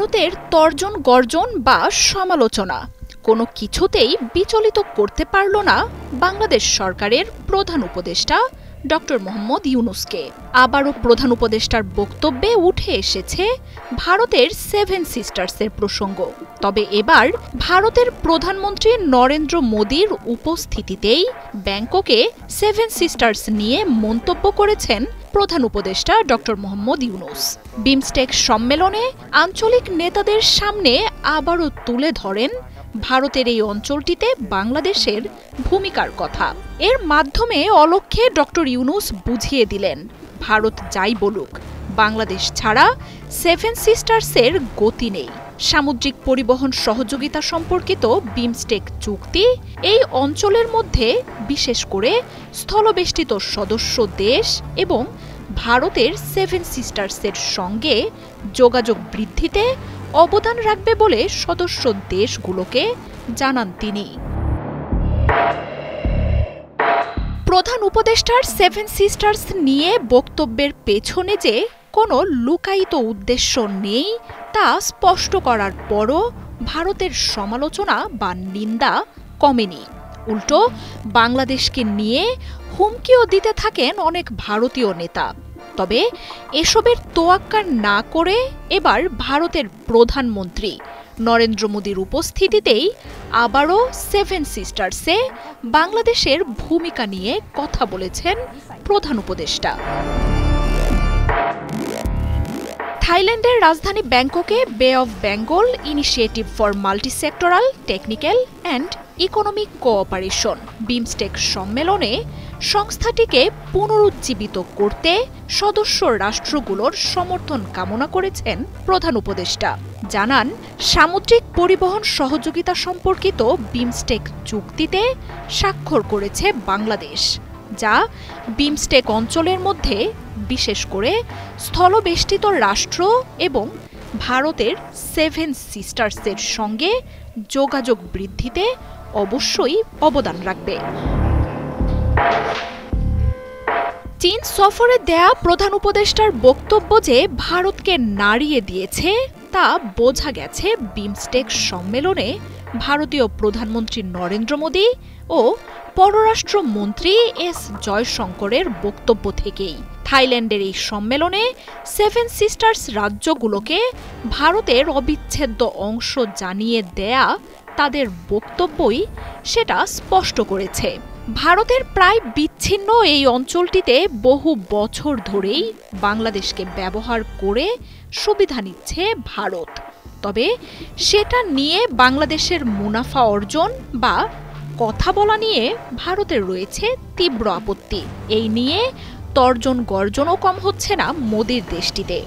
ভারতের তর্জন গর্জন বা সমালোচনা কোনো কিছুতেই বিচলিত করতে পারল না বাংলাদেশ সরকারের প্রধান উপদেষ্টা ডক্টর মোহাম্মদ ইউনূসকে। আবারও প্রধান উপদেষ্টার বক্তব্যে উঠে এসেছে ভারতের সেভেন সিস্টার্সের প্রসঙ্গ। তবে এবার ভারতের প্রধানমন্ত্রী নরেন্দ্র মোদীর উপস্থিতিতেই ব্যাংককে সেভেন সিস্টার্স নিয়ে মন্তব্য করেছেন প্রধান উপদেষ্টা ডক্টর মোহাম্মদ ইউনূস। বিমস্টেক সম্মেলনে আঞ্চলিক নেতাদের সামনে আবারও তুলে ধরেন ভারতের এই অঞ্চলটিতে বাংলাদেশের ভূমিকার কথা। এর মাধ্যমে অলক্ষ্যে ডক্টর ইউনূস বুঝিয়ে দিলেন, ভারত যাই বলুক, বাংলাদেশ ছাড়া সেভেন সিস্টার্সের গতি নেই। সামুদ্রিক পরিবহন সহযোগিতা সম্পর্কিত বিমস্টেক চুক্তি এই অঞ্চলের মধ্যে বিশেষ করে স্থলবেষ্টিত সদস্য দেশ এবং ভারতের সেভেন সিস্টার্সের সঙ্গে যোগাযোগ বৃদ্ধিতে অবদান রাখবে বলে সদস্য দেশগুলোকে জানান তিনি। প্রধান উপদেষ্টার সেভেন সিস্টার্স নিয়ে বক্তব্যের পেছনে যে কোনো লুকায়িত উদ্দেশ্য নেই তা স্পষ্ট করার পরও ভারতের সমালোচনা বা নিন্দা কমেনি। উল্টো বাংলাদেশকে নিয়ে হুমকিও দিতে থাকেন অনেক ভারতীয় নেতা। তবে এসবের তোয়াক্কা না করে এবার ভারতের প্রধানমন্ত্রী নরেন্দ্র মোদীর উপস্থিতিতেই আবারও সেভেন সিস্টার্সে বাংলাদেশের ভূমিকা নিয়ে কথা বলেছেন প্রধান উপদেষ্টা। থাইল্যান্ডের রাজধানী ব্যাংককে বে of Bengal initiative for multi-sectoral technical and economic cooperation BIMSTEC সম্মেলনে সংস্থাটিকে পুনরুজ্জীবিত করতে সদস্য রাষ্ট্রগুলোর সমর্থন কামনা করেছেন প্রধান উপদেষ্টা। জানান, সামুদ্রিক পরিবহন সহযোগিতা সম্পর্কিত বিমস্টেক চুক্তিতে স্বাক্ষর করেছে বাংলাদেশ, যা বিমস্টেক অঞ্চলের মধ্যে বিশেষ করে স্থলবেষ্টিত রাষ্ট্র এবং ভারতের সেভেন সিস্টার্সের সঙ্গে যোগাযোগ বৃদ্ধিতে অবশ্যই অবদান রাখবে। চীন সফরে দেয়া প্রধান উপদেষ্টার বক্তব্য যে ভারতকে নাড়িয়ে দিয়েছে তা বোঝা গেছে বিমস্টেক সম্মেলনে ভারতীয় প্রধানমন্ত্রী নরেন্দ্র মোদী ও পররাষ্ট্রমন্ত্রী এস জয়শঙ্করের বক্তব্য থেকেই। থাইল্যান্ডের এই সম্মেলনে সেভেন সিস্টার্স রাজ্যগুলোকে ভারতের অবিচ্ছেদ্য অংশ জানিয়ে দেয়া তাদের বক্তব্যই সেটা স্পষ্ট করেছে। ভারতের প্রায় বিচ্ছিন্ন এই অঞ্চলটিতে বহু বছর ধরেই বাংলাদেশকে ব্যবহার করে সুবিধা নিচ্ছে ভারত। তবে সেটা নিয়ে বাংলাদেশের মুনাফা অর্জন বা কথা বলা নিয়ে ভারতের রয়েছে তীব্র আপত্তি। এই নিয়ে তর্জন গর্জনও কম হচ্ছে না মোদির দেশটিতে।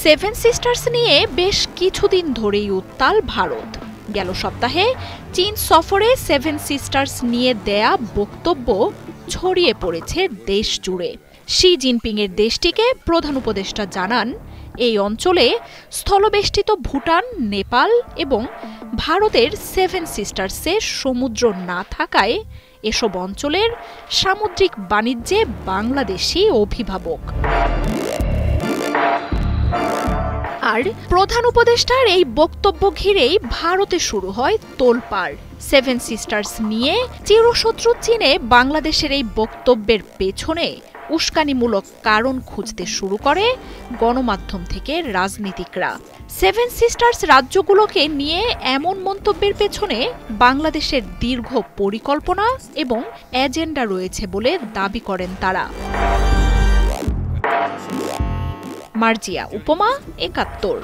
সেভেন সিস্টার্স নিয়ে বেশ কিছুদিন ধরেই উত্তাল ভারত। গেল সপ্তাহে চীন সফরে সেভেন সিস্টার্স নিয়ে দেয়া বক্তব্য ছড়িয়ে পড়েছে দেশ জুড়ে। শি জিনপিংয়ের দেশটিকে প্রধান উপদেষ্টা জানান, এই অঞ্চলে স্থলবেষ্টিত ভুটান, নেপাল এবং ভারতের সেভেন সিস্টার্সে সমুদ্র না থাকায় এসব অঞ্চলের সামুদ্রিক বাণিজ্যে বাংলাদেশই অভিভাবক। আর প্রধান উপদেষ্টার এই বক্তব্য ঘিরেই ভারতে শুরু হয় তোলপাড়। সেভেন সিস্টার্স নিয়ে চিরশত্রু চীনে বাংলাদেশের এই বক্তব্যের পেছনে উস্কানিমূলক কারণ খুঁজতে শুরু করে গণমাধ্যম থেকে রাজনীতিকরা। সেভেন সিস্টার্স রাজ্যগুলোকে নিয়ে এমন মন্তব্যের পেছনে বাংলাদেশের দীর্ঘ পরিকল্পনা এবং এজেন্ডা রয়েছে বলে দাবি করেন তারা। মার্জিয়া উপমা, ৭১।